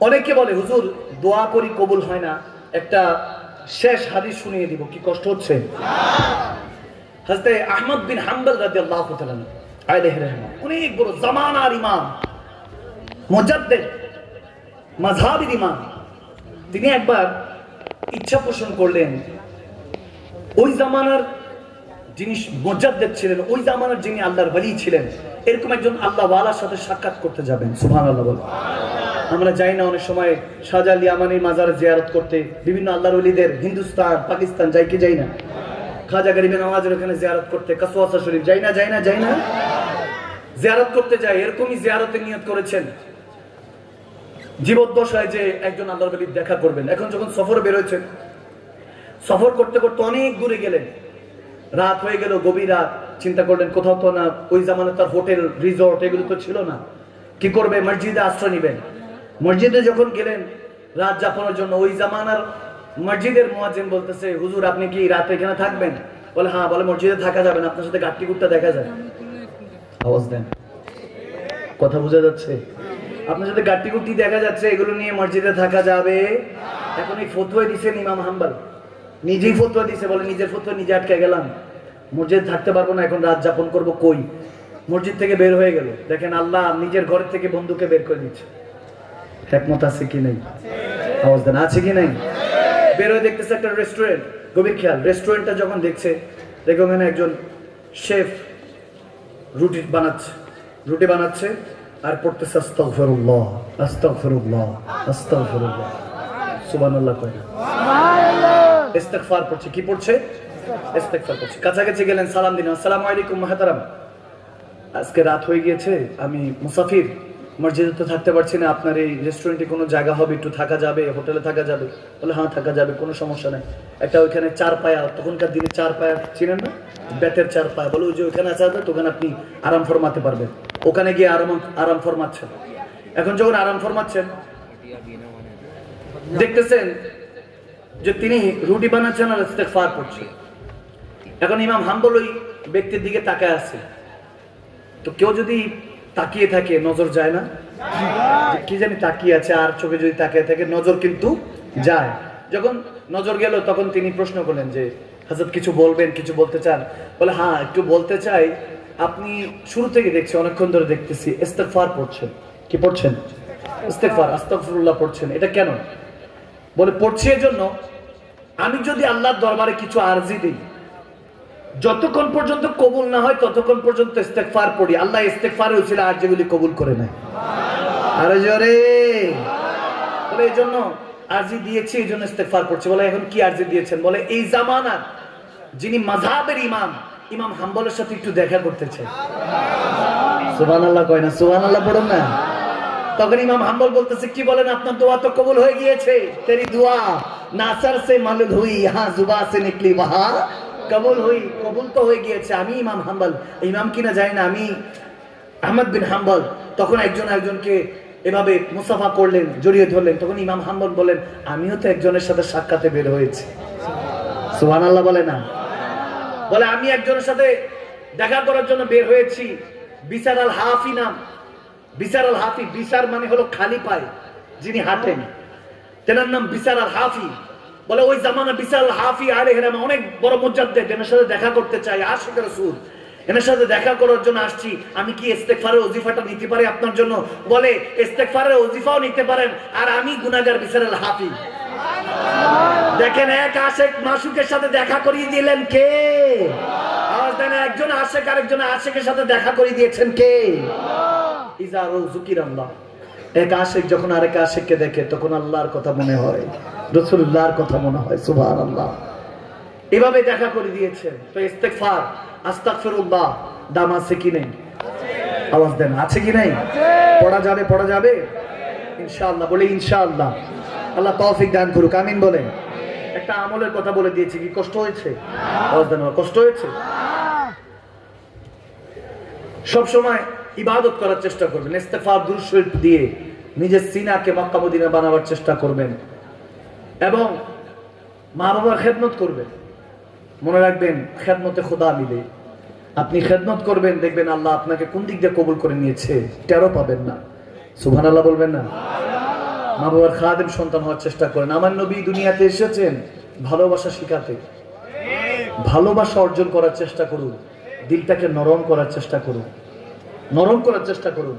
অনেকে বলে হুজুর দোয়া করি কবুল হয় না, একটা শেষ হাদিস শুনিয়ে দিব, কি কষ্ট হচ্ছে? হযরত আহমদ বিন হাম্বল রাদিয়াল্লাহু তাআলা আলাইহি রাহমাহ, অনেক বড় জামানার ইমাম, মুজাদ্দিদ, মাযহাবের ইমাম। তিনি একবার ইচ্ছা পোষণ করলেন, ওই জামানার যিনি মুজাদ্দিদ ছিলেন, ওই জামানার যিনি আল্লাহর ওলি ছিলেন, এরকম একজন আল্লাহ ওয়ালার সাথে সাক্ষাৎ করতে যাবেন। সুবহানাল্লাহ বলেন। আমরা যাই না অনেক সময় শাহজালাল ইয়ামানির মাজার জিয়ারত করতে, বিভিন্ন আল্লাহর ওলিদের হিন্দুস্তান পাকিস্তান যাই কি যাই না? খাজা গরিবে নওয়াজের ওখানে জিয়ারত করতে, কাসওয়াসা শরীফ যাই না জিয়ারত করতে যাই। এরকমই জিয়ারতের নিয়ত করেছেন জীবদ্দশায় যে একজন আল্লাহর ওলির দেখা করবেন। এখন যখন সফরে বের হয়েছেন, সফর করতে করতে অনেক দূরে গেলেন, রাত হয়ে গেল, গভীর রাত। চিন্তা করলেন কোথাও তো না, ওই জামানে তার হোটেল রিসোর্ট এগুলো তো ছিল না, কি করবে? মসজিদে আশ্রয় নিবেন। মসজিদে যখন গেলেন রাত যাপনের জন্য, ওই জামানার মসজিদের মুয়াজ্জিন বলতেছে, হুজুর আপনি কি রাতে এখানে থাকবেন? বলে হ্যাঁ। বলে মসজিদে থাকা যাবে না, আপনার সাথে গাট্টি কুট্টা দেখা যায়। আওয়াজ দেন, কথা বোঝা যাচ্ছে? আপনার সাথে গাট্টি কুট্টি দেখা যাচ্ছে, এগুলো নিয়ে মসজিদে থাকা যাবে? এখন এই ফতোয়া দিচ্ছেন ইমাম হাম্বল, নিজেই ফতোয়া দিছে, বলে নিজের ফতোয়া নিজে আটকে গেলাম, মসজিদে থাকতে পারবো না, এখন রাত যাপন করবো কই? মসজিদ থেকে বের হয়ে গেল। দেখেন আল্লাহ নিজের ঘর থেকে বন্ধুকে বের করে দিচ্ছে। হিকমত আছে কি নাই? আওয়াজ দেন, আছে কি নাই? বের হয়ে দেখতেছে একটা রেস্টুরেন্ট, গভীর খেয়াল। রেস্টুরেন্টটা যখন দেখছে, দেখে ওখানে একজন শেফ রুটি বানাচ্ছে আর পড়তেছে আস্তাগফিরুল্লাহ আস্তাগফিরুল্লাহ আস্তাগফিরুল্লাহ, সুবহানাল্লাহ কয় না, ইস্তিগফার পড়ছে। কি পড়ছে? ইস্তিগফার পড়ছে। কাছাকাছি গেলেন, সালাম দিলেন, আসসালামু আলাইকুম মুহতারাম, আজকে রাত হয়ে গিয়েছে, আমি মুসাফির, মসজিদে তো থাকতে পারছি না, আপনার এই রেস্টুরেন্টে কোনো জায়গা হবে, একটু থাকা যাবে, হোটেলে থাকা যাবে? বলে হ্যাঁ থাকা যাবে, কোনো সমস্যা নেই। একটা ওইখানে 4 পায়া, তখনকার দিনে 4 পায়া চিনেন না, বেতের 4 পায়া, বলে ওই যে ওইখানে আছে, ওখানে আপনি আরাম ফরমাতে পারবেন। ওখানে গিয়ে আরাম ফরমাচ্ছেন। এখন যখন আরাম ফরমাচ্ছেন, দেখতেছেন যে তিনি রুটি বানাচ্ছেন আর ইস্তিগফার পড়ছেন। এখন ইমাম হাম্বল ওই ব্যক্তির দিকে তাকায় আছে। তো কেউ যদি তাকিয়ে থাকে নজর যায় না? কি জানি তাকিয়ে আছে, আর চোখে যদি তাকিয়ে থাকে নজর কিন্তু যায়। যখন নজর গেল, তখন তিনি প্রশ্ন করলেন যে হযরত কিছু বলবেন, কিছু বলতে চান? বলে হ্যাঁ একটু বলতে চাই। আপনি শুরু থেকে দেখছি, অনেকক্ষণ ধরে দেখতেছি ইস্তিগফার পড়ছেন। কি পড়ছেন? ইস্তিগফার, আস্তাগফিরুল্লাহ পড়ছেন। এটা কেন? বলে পড়ছি এজন্য, আমি যদি আল্লাহর দরবারে কিছু আরজি দিই, যতক্ষণ পর্যন্ত কবুল না হয় ততক্ষণ পর্যন্ত ইস্তিগফার পড়ি, আল্লাহ ইস্তিগফারের উসিলায় আরজিগুলি কবুল করে নেয়। আরে জোরে বলে, এই জন্য আরজি দিয়েছি, এই জন্য ইস্তিগফার পড়ছি। বলে এখন কি আরজি দিয়েছেন? বলে এই জামানার যিনি মাযহাবের ইমাম হাম্বলের সাথে একটু দেখা করতে চাই। সুবহানাল্লাহ কয় না? সুবহানাল্লাহ পড়ুন না। তখন ইমাম হাম্বল বলতেছে, কি বলেন, আপনার দোয়া তো কবুল হয়ে গিয়েছে। তেরি দোয়া নাসার সে মালুল হুই, ইহা জুবা সে নিকলি ওয়াহা কবুল হুই। কবুল তো হয়ে গিয়েছে। আমি ইমাম হাম্বল, ইমাম কিনা জানি না, আমি আহমদ বিন হাম্বল। তখন একজনকে এভাবে মুসাফা করলেন, জড়িয়ে ধরলেন। তখন ইমাম হাম্বল বলেন, আমিও তো একজনের সাথে সাক্ষাতে বের হয়েছি। সুবহানাল্লাহ বলে না? বলে আমি একজনের সাথে দেখা করার জন্য বের হয়েছি, বিসার আল হাফি নাম। বিসার আল হাফি, বিসার মানে হলো খালি পায়ে যিনি হাঁটেন, তেনার নাম বিসার আল হাফি। বলে ওই জামানা বিসার আল হাফি আলাইহিস সালাম অনেক বড় মুজাদ্দিদ, এনার সাথে দেখা করতে চাই, আশিক রাসূল, এনার সাথে দেখা করার জন্য আসছি। আমি কি ইস্তিগফারের ওজিফাটা নিতে পারি আপনার জন্য? বলে ইস্তিগফারের ওজিফাও নিতে পারেন, আর আমি গুনাহগার বিসার আল হাফি। দেখেন, এক আশিক মাসুকের সাথে দেখা করিয়ে দিলেন কে? আওয়াজ দেন, একজন আশিক আরেকজন আশিকের সাথে দেখা করিয়ে দিয়েছেন কে? ইজা যুকিরাল্লাহ। এক আশিক যখন আরেক আশিককে দেখে, তখন আল্লাহর কথা মনে হয়, রাসূলুল্লাহর কথা মনে হয়। সুবহানাল্লাহ। এভাবে দেখা করে দিয়েছেন। তো ইস্তিগফার, আস্তাগফিরুল্লাহ দাম আছে কি নেই? আওয়াজ দেন, আছে কি নেই? পড়া যাবে ইনশাআল্লাহ। বলে ইনশাআল্লাহ। আল্লাহ তৌফিক দান করুক, আমিন বলেন। একটা আমলের কথা বলে দিয়েছি, কি কষ্ট হয়েছে? আওয়াজ দেন, কষ্ট হয়েছে? সব সময় ইবাদত করার চেষ্টা করবেন, ইস্তিগফার দুরূদ শরীফ দিয়ে নিজের সিনাকে মক্কা মদিনা বানাবার চেষ্টা করবেন, এবং মা বাবার খেদমত করবেন। মনে রাখবেন, খেদমতে খোদা মিলে। আপনি খেদমত করবেন, দেখবেন আল্লাহ আপনাকে কোন দিক দিয়ে কবুল করে নিয়েছে টেরও পাবেন না। সুবহানাল্লাহ বলবেন না? মা বাবার খাদেম সন্তান হওয়ার চেষ্টা করেন। আমার নবী দুনিয়াতে এসেছেন ভালোবাসা শিখাতে। ভালোবাসা অর্জন করার চেষ্টা করুন, দিলটাকে নরম করার চেষ্টা করুন, নরম করার চেষ্টা করুন।